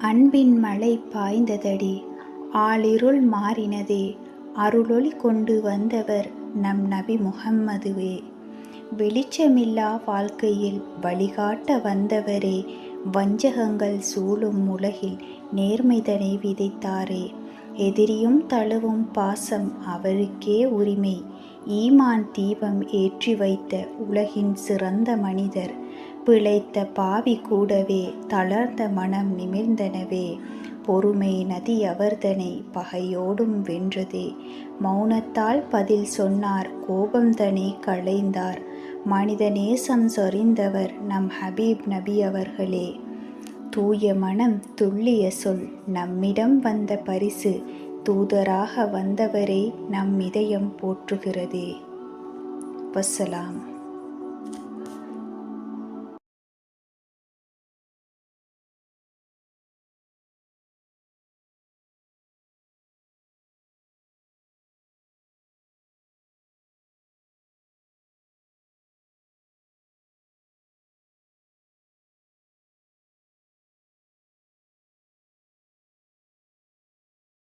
அன்பின் மழை பாய்ந்ததடி, ஆழிருள் மாறினதே, அருளொளி கொண்டு வந்தவர் நம் நபி முஹம்மதுவே. வெளிச்சமில்லா வாழ்க்கையில் வழிகாட்ட வந்தவரே, வஞ்சகங்கள் சூழும் உலகில் நேர்மைதனை விதைத்தாரே. எதிரியும் தழுவும் பாசம் அவருக்கே உரிமை, ஈமான் தீபம் ஏற்றி வைத்த உலகின் சிறந்த மனிதர். பிழைத்த பாவி கூடவே தளர்ந்த மனம் நிமிர்ந்தனவே, பொறுமை நதி அவர்தனை பகையோடும் வென்றதே. மௌனத்தால் பதில் சொன்னார், கோபம்தனை களைந்தார். மனித நேசம் சொரிந்தவர் நம் ஹபீப் நபி அவர்களே. தூய மனம் துல்லிய சொல் நம்மிடம் வந்த பரிசு, தூதராக வந்தவரை நம் இதயம் போற்றுகிறதே. வஸ்ஸலாம்.